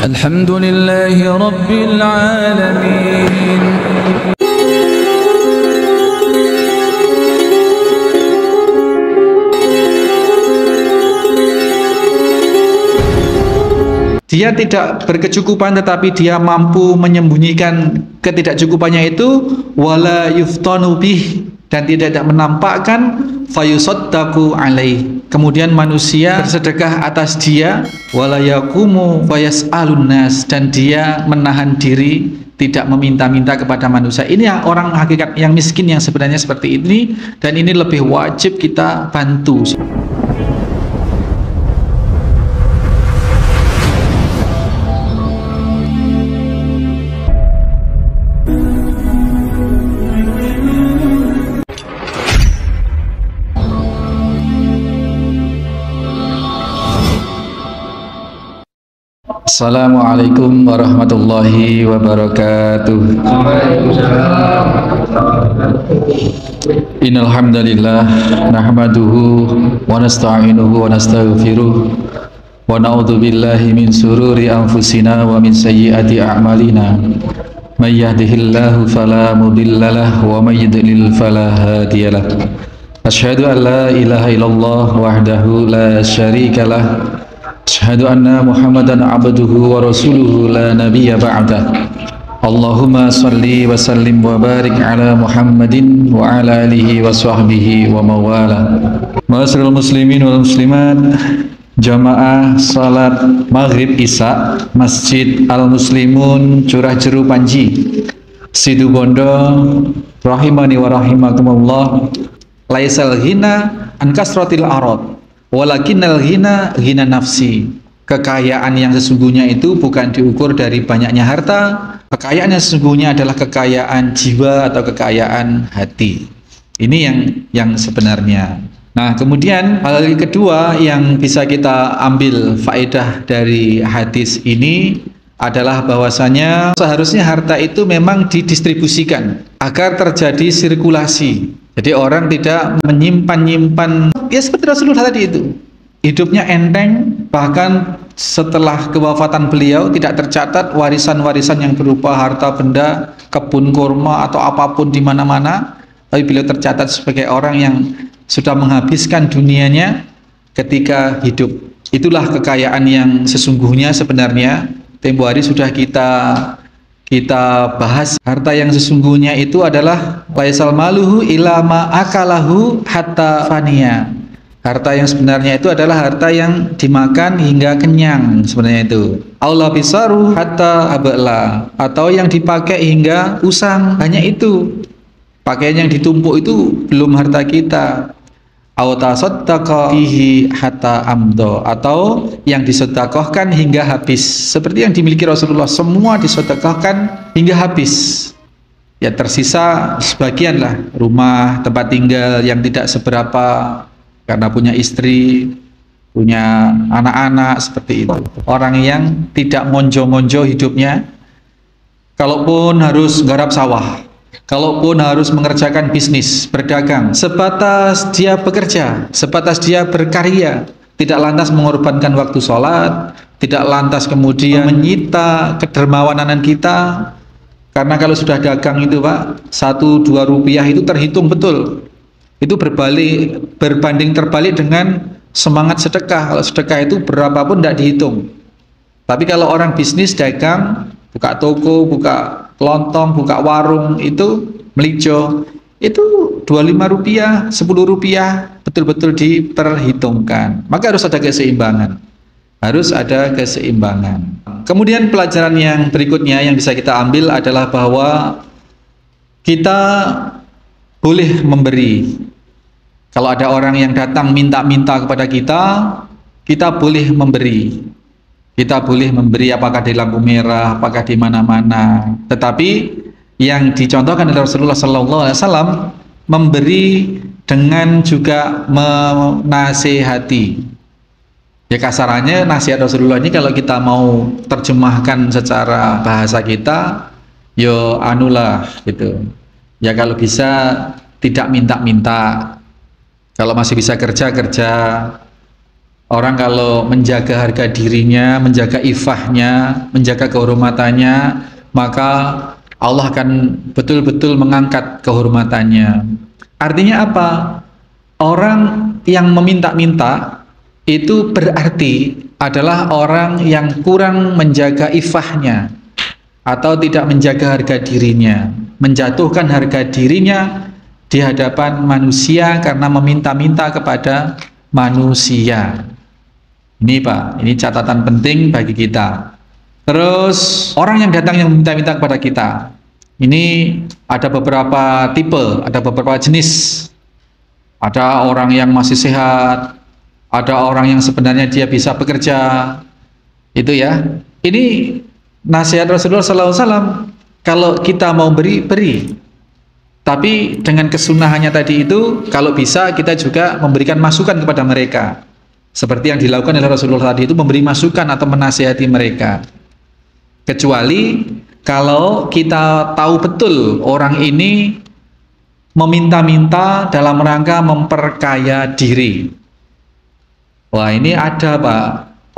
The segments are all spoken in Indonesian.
Alhamdulillahi Rabbil Alamin. Dia tidak berkecukupan tetapi dia mampu menyembunyikan ketidakcukupannya itu, wala yuftanu bih, dan tidak menampakkan, fayusaddaqu alaih, kemudian manusia bersedekah atas dia, wala yaqumu fayas'alun nas, dan dia menahan diri tidak meminta-minta kepada manusia. Ini orang hakikat yang miskin yang sebenarnya seperti ini, dan ini lebih wajib kita bantu. Assalamualaikum warahmatullahi wabarakatuh. Innal hamdalillah nahmaduhu wa nasta'inuhu wa nastaghfiruh wa na'udzu billahi min sururi anfusina wa min sayyiati a'malina. May yahdihillahu fala mudhillalah wa may yudlil fala hadiyalah. Asyhadu an la ilaha illallah wahdahu la syarikalah. Asyhadu anna Muhammadan abduhu wa rasuluhu la nabiyya ba'dah. Allahumma salli wa sallim wa barik ala Muhammadin wa ala alihi wa sahbihi wa mawala. Ma'asyiral muslimin wal muslimat, jamaah salat maghrib isya Masjid Al Muslimun Curah Jeru Panji Situbondo rahimani wa rahimakumullah. Laisal ghina an kasratil arad walakinnal ghina ghina nafsi. Kekayaan yang sesungguhnya itu bukan diukur dari banyaknya harta. Kekayaan yang sesungguhnya adalah kekayaan jiwa atau kekayaan hati. Ini yang sebenarnya. Nah, kemudian hal kedua yang bisa kita ambil faedah dari hadis ini adalah bahwasanya seharusnya harta itu memang didistribusikan agar terjadi sirkulasi. Jadi orang tidak menyimpan-nyimpan, ya seperti Rasulullah tadi itu. Hidupnya enteng, bahkan setelah kewafatan beliau tidak tercatat warisan-warisan yang berupa harta benda, kebun kurma atau apapun di mana-mana. Tapi beliau tercatat sebagai orang yang sudah menghabiskan dunianya ketika hidup. Itulah kekayaan yang sesungguhnya sebenarnya. Tempo hari sudah kita bahas. Harta yang sesungguhnya itu adalah laisal maluhu ila ma akalahu hatta faniya. Harta yang sebenarnya itu adalah harta yang dimakan hingga kenyang sebenarnya itu. Aula bisaru hatta abla, atau yang dipakai hingga usang, hanya itu. Pakaian yang ditumpuk itu belum harta kita. Au tasaddaqa fihi hatta amdo, atau yang disedekahkan hingga habis. Seperti yang dimiliki Rasulullah, semua disedekahkan hingga habis. Ya tersisa sebagian lah, rumah, tempat tinggal yang tidak seberapa karena punya istri, punya anak-anak, seperti itu. Orang yang tidak monjo-monjo hidupnya, kalaupun harus garap sawah, kalaupun harus mengerjakan bisnis, berdagang, sebatas dia bekerja, sebatas dia berkarya, tidak lantas mengorbankan waktu sholat, tidak lantas kemudian menyita kedermawanan kita. Karena kalau sudah dagang itu Pak, 1-2 rupiah itu terhitung betul. Itu berbanding terbalik dengan semangat sedekah. Kalau sedekah itu berapapun tidak dihitung. Tapi kalau orang bisnis, dagang, buka toko, buka kelontong, buka warung, itu melijo, itu 25 rupiah, 10 rupiah, betul-betul diperhitungkan. Maka harus ada keseimbangan. Harus ada keseimbangan. Kemudian pelajaran yang berikutnya yang bisa kita ambil adalah bahwa kita boleh memberi. Kalau ada orang yang datang minta-minta kepada kita boleh memberi. Kita boleh memberi apakah di lampu merah, apakah di mana-mana. Tetapi yang dicontohkan oleh Rasulullah SAW, memberi dengan juga menasihati. Ya kasarannya nasihat Rasulullah ini kalau kita mau terjemahkan secara bahasa kita, yo anulah gitu. Ya kalau bisa tidak minta-minta. Kalau masih bisa kerja, Orang kalau menjaga harga dirinya, menjaga ifahnya, menjaga kehormatannya, maka Allah akan betul-betul mengangkat kehormatannya. Artinya apa? Orang yang meminta-minta itu berarti adalah orang yang kurang menjaga ifahnya atau tidak menjaga harga dirinya, menjatuhkan harga dirinya di hadapan manusia karena meminta-minta kepada manusia. Ini Pak, ini catatan penting bagi kita. Terus orang yang datang yang meminta-minta kepada kita, ini ada beberapa tipe, ada beberapa jenis. Ada orang yang masih sehat, ada orang yang sebenarnya dia bisa bekerja, itu ya. Ini nasihat Rasulullah SAW. Kalau kita mau beri, beri. Tapi dengan kesunahannya tadi itu, kalau bisa kita juga memberikan masukan kepada mereka. Seperti yang dilakukan oleh Rasulullah tadi itu, memberi masukan atau menasihati mereka. Kecuali kalau kita tahu betul orang ini meminta-minta dalam rangka memperkaya diri. Wah, ini ada Pak,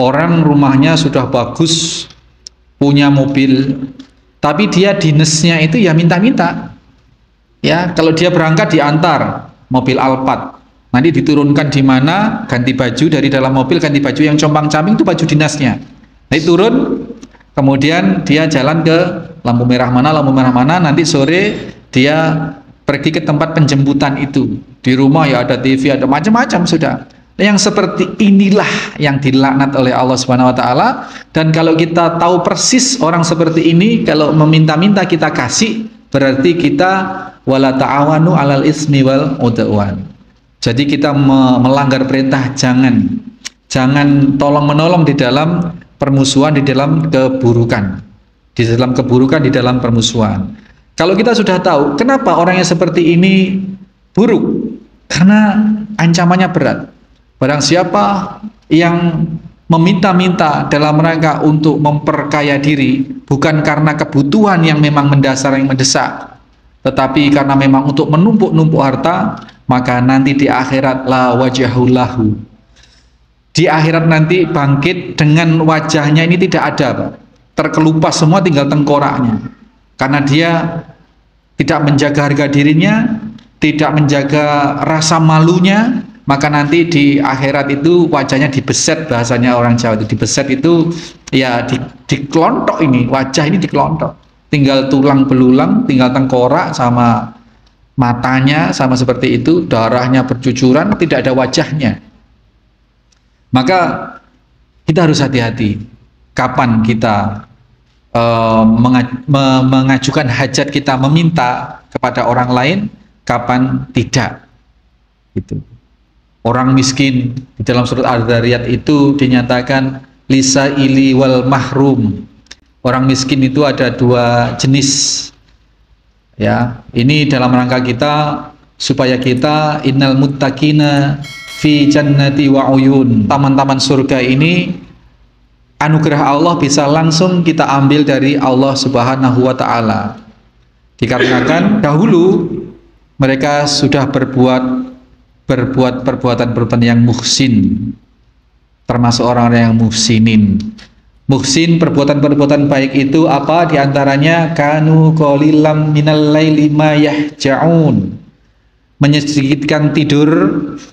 orang rumahnya sudah bagus, punya mobil, tapi dia dinasnya itu ya minta-minta. Ya, kalau dia berangkat diantar mobil Alphard, nanti diturunkan di mana, ganti baju dari dalam mobil, ganti baju yang compang-camping itu baju dinasnya. Nanti turun, kemudian dia jalan ke lampu merah mana, nanti sore dia pergi ke tempat penjemputan itu. Di rumah ya ada TV, ada macam-macam sudah. Yang seperti inilah yang dilaknat oleh Allah Subhanahu wa taala. Dan kalau kita tahu persis orang seperti ini, kalau meminta-minta kita kasih, berarti kita wala ta'awanu 'alal ismi wal udwan. Jadi kita melanggar perintah, jangan tolong-menolong di dalam permusuhan, di dalam keburukan. Di dalam keburukan, di dalam permusuhan. Kalau kita sudah tahu kenapa orang yang seperti ini buruk, karena ancamannya berat. Barang siapa yang meminta-minta dalam rangka untuk memperkaya diri, bukan karena kebutuhan yang memang mendasar, yang mendesak, tetapi karena memang untuk menumpuk-numpuk harta, maka nanti di akhirat la wajahullahu. Di akhirat nanti bangkit dengan wajahnya ini tidak ada, Pak. Terkelupas semua, tinggal tengkoraknya. Karena dia tidak menjaga harga dirinya, tidak menjaga rasa malunya, maka nanti di akhirat itu wajahnya dibeset, bahasanya orang Jawa itu dibeset itu ya dikelontok, ini wajah ini dikelontok, tinggal tulang belulang, tinggal tengkorak sama matanya, sama seperti itu, darahnya bercucuran, tidak ada wajahnya. Maka kita harus hati-hati kapan kita mengajukan hajat kita, meminta kepada orang lain, kapan tidak. Gitu. Orang miskin di dalam surat Al-Dzariyat itu dinyatakan lisa ili wal mahrum. Orang miskin itu ada dua jenis. Ya, ini dalam rangka kita supaya kita innal muttaqina fi jannati wa uyun. Taman-taman surga ini anugerah Allah bisa langsung kita ambil dari Allah Subhanahu wa taala. Dikarenakan dahulu mereka sudah berbuat perbuatan yang muhsin, termasuk orang-orang yang muhsinin. Muhsin, perbuatan-perbuatan baik itu apa? Di antaranya kanu qalilam minal laili ma yahja'un. Menyedikitkan tidur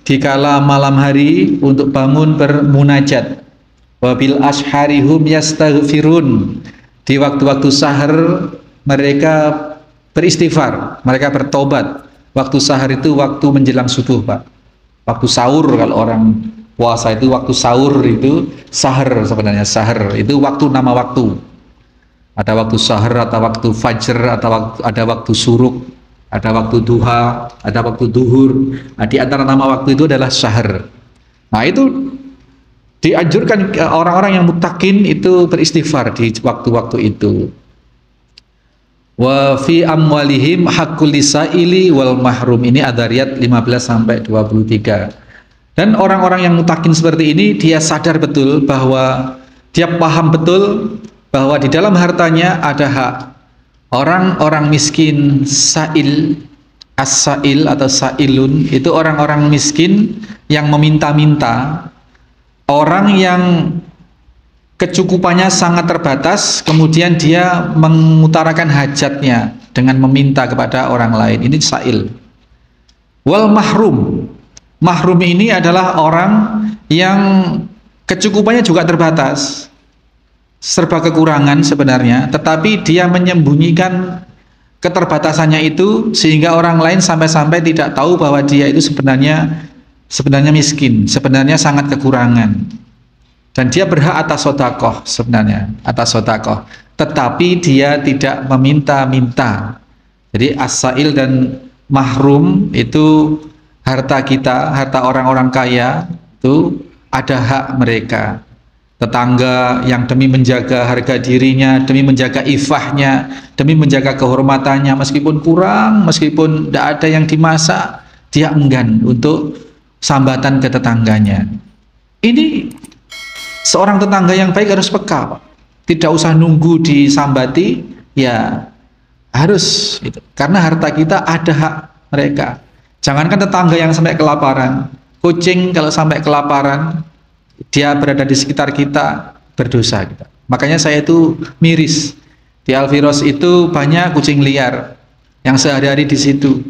di kala malam hari untuk bangun bermunajat. Wabil asharihum yastaghfirun. Di waktu-waktu sahar mereka beristighfar, mereka bertobat. Waktu sahar itu waktu menjelang subuh, Pak. Waktu sahur, kalau orang puasa itu waktu sahur, itu sahar sebenarnya. Sahar itu waktu, nama waktu. Ada waktu sahar, atau waktu fajr, atau ada waktu suruk, ada waktu duha, ada waktu duhur. Nah, di antara nama waktu itu adalah sahar. Nah, itu dianjurkan orang-orang yang muttaqin itu beristighfar di waktu-waktu itu. Wa fi amwalihim haqqul lisaili wal mahrum. Ini Adzariyat 15 sampai 23. Dan orang-orang yang muttaqin seperti ini, dia sadar betul bahwa dia paham betul bahwa di dalam hartanya ada hak. Orang-orang miskin sa'il, as-sa'il atau sa'ilun, itu orang-orang miskin yang meminta-minta. Orang yang kecukupannya sangat terbatas, kemudian dia mengutarakan hajatnya dengan meminta kepada orang lain. Ini sa'il. Wal mahrum. Mahrum ini adalah orang yang kecukupannya juga terbatas, serba kekurangan sebenarnya, tetapi dia menyembunyikan keterbatasannya itu sehingga orang lain sampai-sampai tidak tahu bahwa dia itu sebenarnya miskin, sebenarnya sangat kekurangan, dan dia berhak atas sedekah sebenarnya, atas sedekah, tetapi dia tidak meminta-minta. Jadi as-sa'il dan mahrum itu harta kita, harta orang-orang kaya itu ada hak mereka. Tetangga yang demi menjaga harga dirinya, demi menjaga ifahnya, demi menjaga kehormatannya, meskipun kurang, meskipun tidak ada yang dimasak, dia enggan untuk sambatan ke tetangganya. Ini seorang tetangga yang baik harus peka, Pak. Tidak usah nunggu disambati, ya harus itu. Karena harta kita ada hak mereka. Jangankan tetangga yang sampai kelaparan, kucing kalau sampai kelaparan, dia berada di sekitar kita, berdosa kita. Makanya saya itu miris. Di Alviros itu banyak kucing liar yang sehari-hari di situ.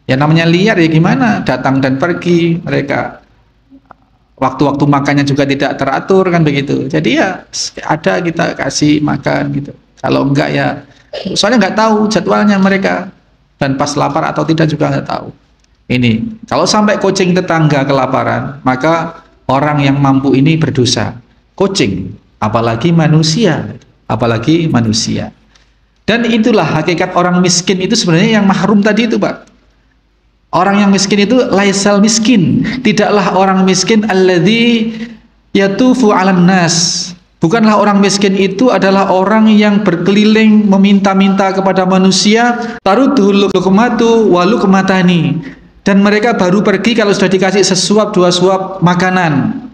Ya namanya liar ya gimana, datang dan pergi mereka. Waktu-waktu makannya juga tidak teratur kan begitu. Jadi ya ada kita kasih makan gitu. Kalau enggak ya, soalnya nggak tahu jadwalnya mereka, dan pas lapar atau tidak juga nggak tahu. Ini kalau sampai kucing tetangga kelaparan, maka orang yang mampu ini berdosa. Kucing, apalagi manusia, apalagi manusia. Dan itulah hakikat orang miskin itu sebenarnya yang mahrum tadi itu, Pak. Orang yang miskin itu laisal miskin, tidaklah orang miskin alladzi yatufu 'alan nas. Bukanlah orang miskin itu adalah orang yang berkeliling meminta-minta kepada manusia, tarudhul luqmatu wa luqmatani. Dan mereka baru pergi kalau sudah dikasih sesuap dua suap makanan,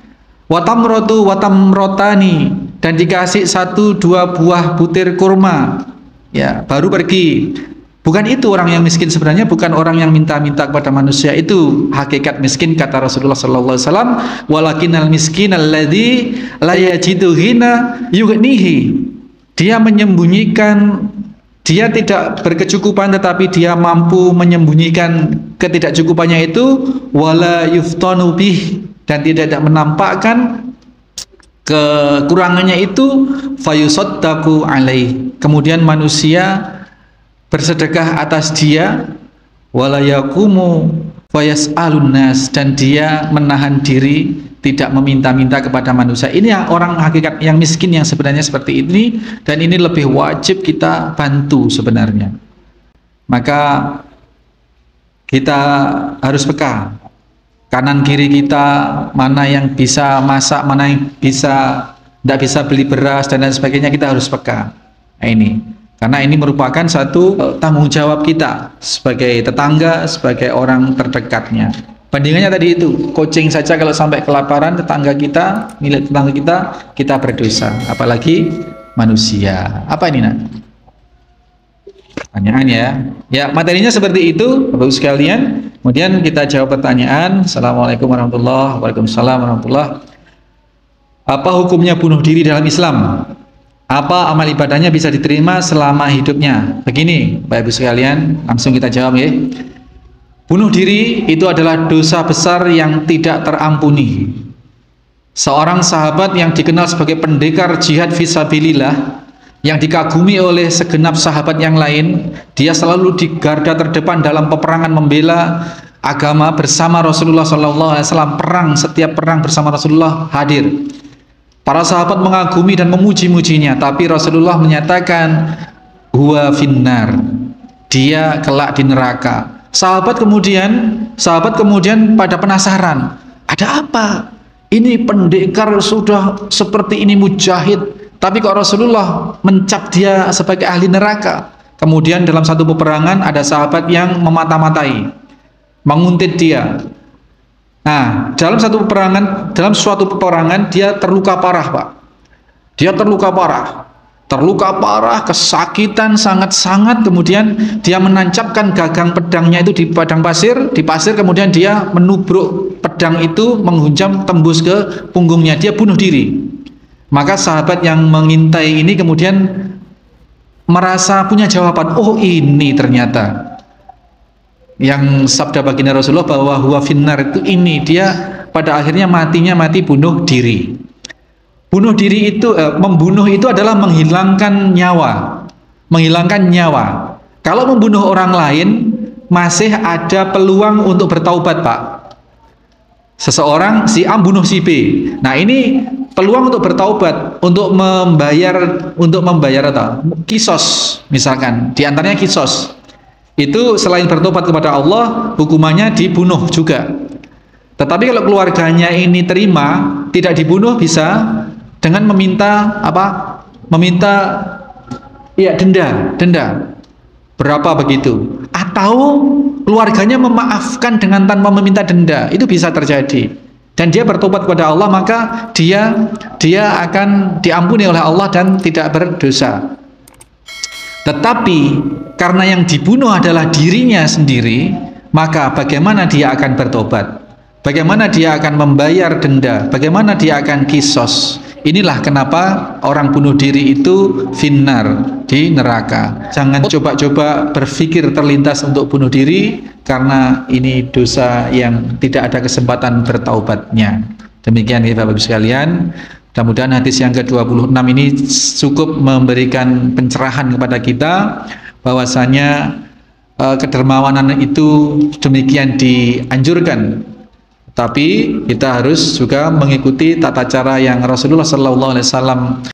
watamrotu watamrotani, dan dikasih satu dua buah butir kurma, ya baru pergi. Bukan itu orang yang miskin sebenarnya, bukan orang yang minta-minta kepada manusia. Itu hakikat miskin kata Rasulullah sallallahu alaihi wasallam, walakinal miskin alladzi la yajidu ghina yughnihi. Dia menyembunyikan, dia tidak berkecukupan tetapi dia mampu menyembunyikan ketidakcukupannya itu, wala yuftanu bih, dan tidak menampakkan kekurangannya itu, fayusaddaqu alaih, kemudian manusia bersedekah atas dia, wala yaqumu fayas'alun nas, dan dia menahan diri tidak meminta-minta kepada manusia. Ini orang hakikat yang miskin yang sebenarnya seperti ini, dan ini lebih wajib kita bantu sebenarnya. Maka kita harus peka, kanan kiri kita mana yang bisa masak, mana yang tidak bisa beli beras dan lain sebagainya, kita harus peka. Nah, ini karena ini merupakan satu tanggung jawab kita sebagai tetangga, sebagai orang terdekatnya. Bandingannya tadi itu, kucing saja kalau sampai kelaparan, tetangga kita, milik tetangga kita berdosa, apalagi manusia. Apa ini, Nak? Pertanyaan ya. Ya, materinya seperti itu, Bapak sekalian. Kemudian kita jawab pertanyaan. Assalamualaikum warahmatullahi wabarakatuh. Waalaikumsalam warahmatullahi. Apa hukumnya bunuh diri dalam Islam? Apa amal ibadahnya bisa diterima selama hidupnya? Begini, Bapak Ibu sekalian, langsung kita jawab ya. Bunuh diri itu adalah dosa besar yang tidak terampuni. Seorang sahabat yang dikenal sebagai pendekar jihad fisabilillah, yang dikagumi oleh segenap sahabat yang lain, dia selalu di garda terdepan dalam peperangan membela agama bersama Rasulullah SAW. Perang, setiap perang bersama Rasulullah hadir. Para sahabat mengagumi dan memuji-mujinya, tapi Rasulullah menyatakan huwa finnar, dia kelak di neraka. Sahabat kemudian pada penasaran, ada apa? Ini pendekar sudah seperti ini, mujahid, tapi kok Rasulullah mencap dia sebagai ahli neraka. Kemudian dalam satu peperangan ada sahabat yang memata-matai, menguntit dia. Nah, dalam suatu peperangan dia terluka parah, Pak. Dia terluka parah, kesakitan sangat-sangat. Kemudian dia menancapkan gagang pedangnya itu di padang pasir, kemudian dia menubruk pedang pedang itu menghunjam tembus ke punggungnya, dia bunuh diri. Maka sahabat yang mengintai ini kemudian merasa punya jawaban, oh ini ternyata yang sabda baginda Rasulullah bahwa huwa finnar itu ini, dia pada akhirnya mati bunuh diri. Bunuh diri itu membunuh itu adalah menghilangkan nyawa. Kalau membunuh orang lain masih ada peluang untuk bertaubat, Pak. Seseorang si A bunuh si B. Nah, ini peluang untuk bertaubat, untuk membayar atau kisos misalkan, di antaranya kisos. Itu selain bertobat kepada Allah, hukumannya dibunuh juga. Tetapi kalau keluarganya ini terima, tidak dibunuh bisa dengan meminta apa? Meminta ya denda. Berapa begitu? Atau keluarganya memaafkan dengan tanpa meminta denda. Itu bisa terjadi. Dan dia bertobat kepada Allah, maka dia akan diampuni oleh Allah dan tidak berdosa. Tetapi karena yang dibunuh adalah dirinya sendiri, maka bagaimana dia akan bertobat? Bagaimana dia akan membayar denda? Bagaimana dia akan kisos? Inilah kenapa orang bunuh diri itu finnar, di neraka. Jangan coba-coba berpikir terlintas untuk bunuh diri, karena ini dosa yang tidak ada kesempatan bertaubatnya. Demikian ya Bapak Ibu sekalian. Mudah-mudahan hadis yang ke-26 ini cukup memberikan pencerahan kepada kita bahwasanya kedermawanan itu demikian dianjurkan. Tapi kita harus juga mengikuti tata cara yang Rasulullah SAW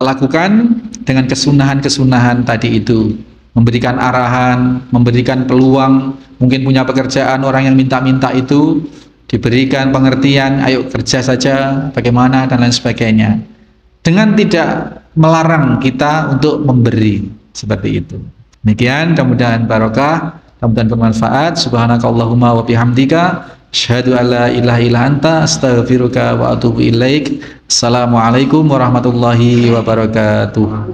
lakukan dengan kesunahan-kesunahan tadi itu. Memberikan arahan, memberikan peluang, mungkin punya pekerjaan orang yang minta-minta itu, diberikan pengertian, ayo kerja saja, bagaimana, dan lain sebagainya. Dengan tidak melarang kita untuk memberi, seperti itu. Demikian, mudah-mudahan barokah, mudah-mudahan bermanfaat. Subhanakallahumma wa bihamdika, asyhadu an la ilaha illa anta, astaghfiruka wa atubu ilaik. Assalamualaikum warahmatullahi wabarakatuh.